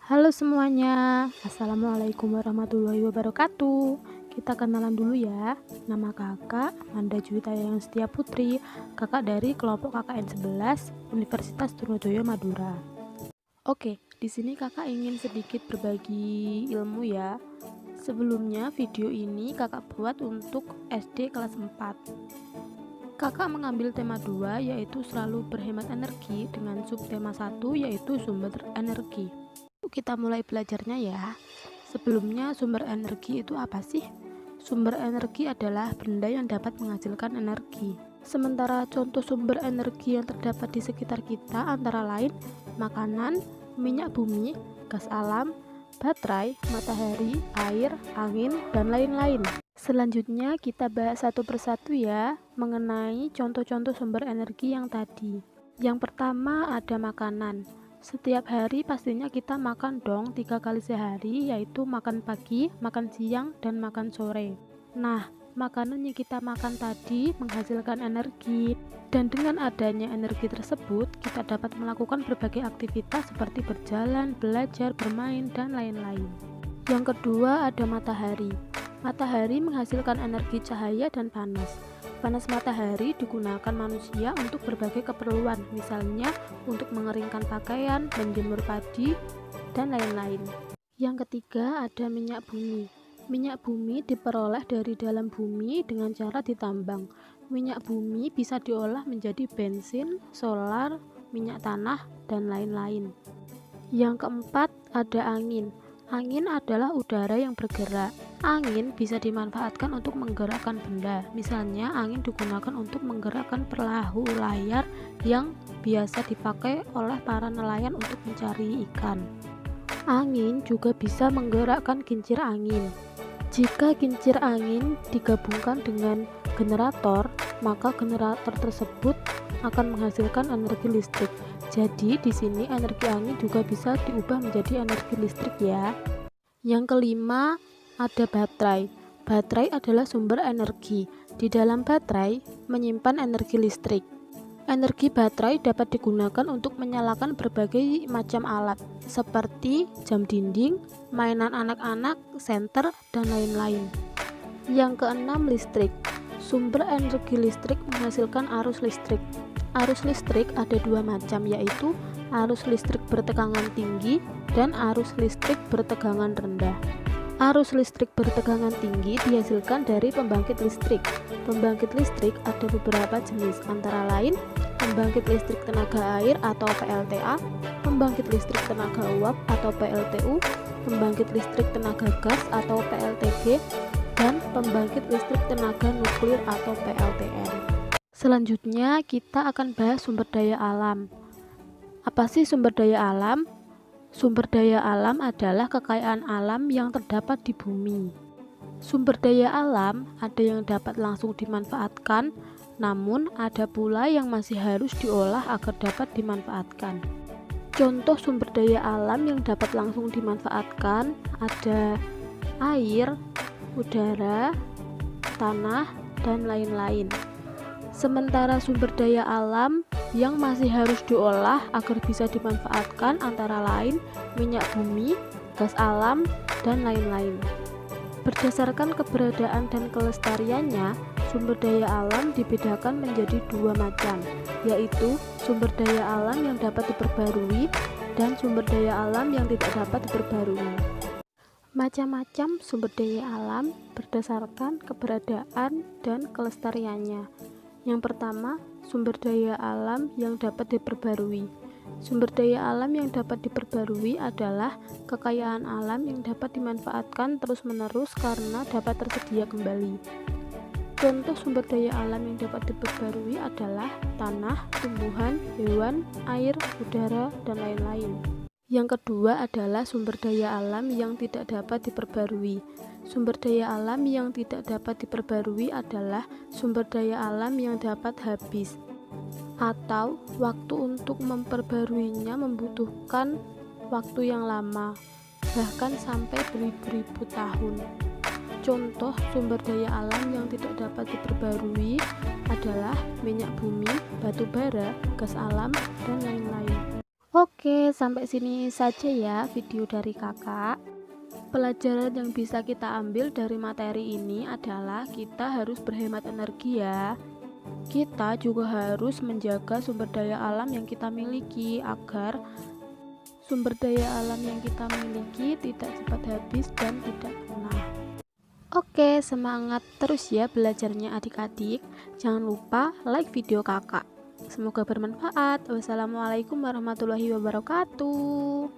Halo semuanya, Assalamualaikum warahmatullahi wabarakatuh. Kita kenalan dulu ya. Nama kakak Manda Juwita yang Setia Putri, kakak dari kelompok KKN 11 Universitas Trunojoyo Madura. Oke, di sini kakak ingin sedikit berbagi ilmu ya. Sebelumnya video ini kakak buat untuk SD kelas 4. Kakak mengambil tema 2 yaitu selalu berhemat energi dengan subtema 1 yaitu sumber energi. Kita mulai belajarnya ya. Sebelumnya, sumber energi itu apa sih? Sumber energi adalah benda yang dapat menghasilkan energi. Sementara contoh sumber energi yang terdapat di sekitar kita antara lain makanan, minyak bumi, gas alam, baterai, matahari, air, angin, dan lain-lain. Selanjutnya kita bahas satu persatu ya mengenai contoh-contoh sumber energi yang tadi. Yang pertama ada makanan. Setiap hari pastinya kita makan dong 3 kali sehari, yaitu makan pagi, makan siang, dan makan sore. Nah, makanan yang kita makan tadi menghasilkan energi, dan dengan adanya energi tersebut kita dapat melakukan berbagai aktivitas seperti berjalan, belajar, bermain, dan lain-lain. Yang kedua ada matahari. Matahari menghasilkan energi cahaya dan panas. Panas matahari digunakan manusia untuk berbagai keperluan, misalnya untuk mengeringkan pakaian, menjemur padi, dan lain-lain. Yang ketiga ada minyak bumi. Minyak bumi diperoleh dari dalam bumi dengan cara ditambang. Minyak bumi bisa diolah menjadi bensin, solar, minyak tanah, dan lain-lain. Yang keempat ada angin. Angin adalah udara yang bergerak. Angin bisa dimanfaatkan untuk menggerakkan benda. Misalnya, angin digunakan untuk menggerakkan perahu layar yang biasa dipakai oleh para nelayan untuk mencari ikan. Angin juga bisa menggerakkan kincir angin. Jika kincir angin digabungkan dengan generator, maka generator tersebut akan menghasilkan energi listrik. Jadi di sini energi angin juga bisa diubah menjadi energi listrik ya. Yang kelima ada baterai. Baterai adalah sumber energi. Di dalam baterai menyimpan energi listrik. Energi baterai dapat digunakan untuk menyalakan berbagai macam alat seperti jam dinding, mainan anak-anak, senter, dan lain-lain. Yang keenam listrik. Sumber energi listrik menghasilkan arus listrik. Arus listrik ada dua macam, yaitu arus listrik bertegangan tinggi dan arus listrik bertegangan rendah. Arus listrik bertegangan tinggi dihasilkan dari pembangkit listrik. Pembangkit listrik ada beberapa jenis, antara lain pembangkit listrik tenaga air atau PLTA, pembangkit listrik tenaga uap atau PLTU, pembangkit listrik tenaga gas atau PLTG, dan pembangkit listrik tenaga nuklir atau PLTN. Selanjutnya kita akan bahas sumber daya alam. Apa sih sumber daya alam? Sumber daya alam adalah kekayaan alam yang terdapat di bumi. Sumber daya alam ada yang dapat langsung dimanfaatkan, namun ada pula yang masih harus diolah agar dapat dimanfaatkan. Contoh sumber daya alam yang dapat langsung dimanfaatkan ada air, udara, tanah, dan lain-lain. Sementara sumber daya alam yang masih harus diolah agar bisa dimanfaatkan antara lain minyak bumi, gas alam, dan lain-lain. Berdasarkan keberadaan dan kelestariannya, sumber daya alam dibedakan menjadi dua macam, yaitu sumber daya alam yang dapat diperbarui dan sumber daya alam yang tidak dapat diperbarui. Macam-macam sumber daya alam berdasarkan keberadaan dan kelestariannya. Yang pertama, sumber daya alam yang dapat diperbarui. Sumber daya alam yang dapat diperbarui adalah kekayaan alam yang dapat dimanfaatkan terus-menerus karena dapat tersedia kembali. Contoh sumber daya alam yang dapat diperbarui adalah tanah, tumbuhan, hewan, air, udara, dan lain-lain. Yang kedua adalah sumber daya alam yang tidak dapat diperbarui. Sumber daya alam yang tidak dapat diperbarui adalah sumber daya alam yang dapat habis, atau waktu untuk memperbaruinya membutuhkan waktu yang lama, bahkan sampai beribu-ribu tahun. Contoh sumber daya alam yang tidak dapat diperbarui adalah minyak bumi, batu bara, gas alam, dan lain-lain. Oke, sampai sini saja ya video dari kakak. Pelajaran yang bisa kita ambil dari materi ini adalah kita harus berhemat energi ya. Kita juga harus menjaga sumber daya alam yang kita miliki agar sumber daya alam yang kita miliki tidak cepat habis dan tidak punah. Oke, semangat terus ya belajarnya adik-adik. Jangan lupa like video kakak. Semoga bermanfaat. Wassalamualaikum warahmatullahi wabarakatuh.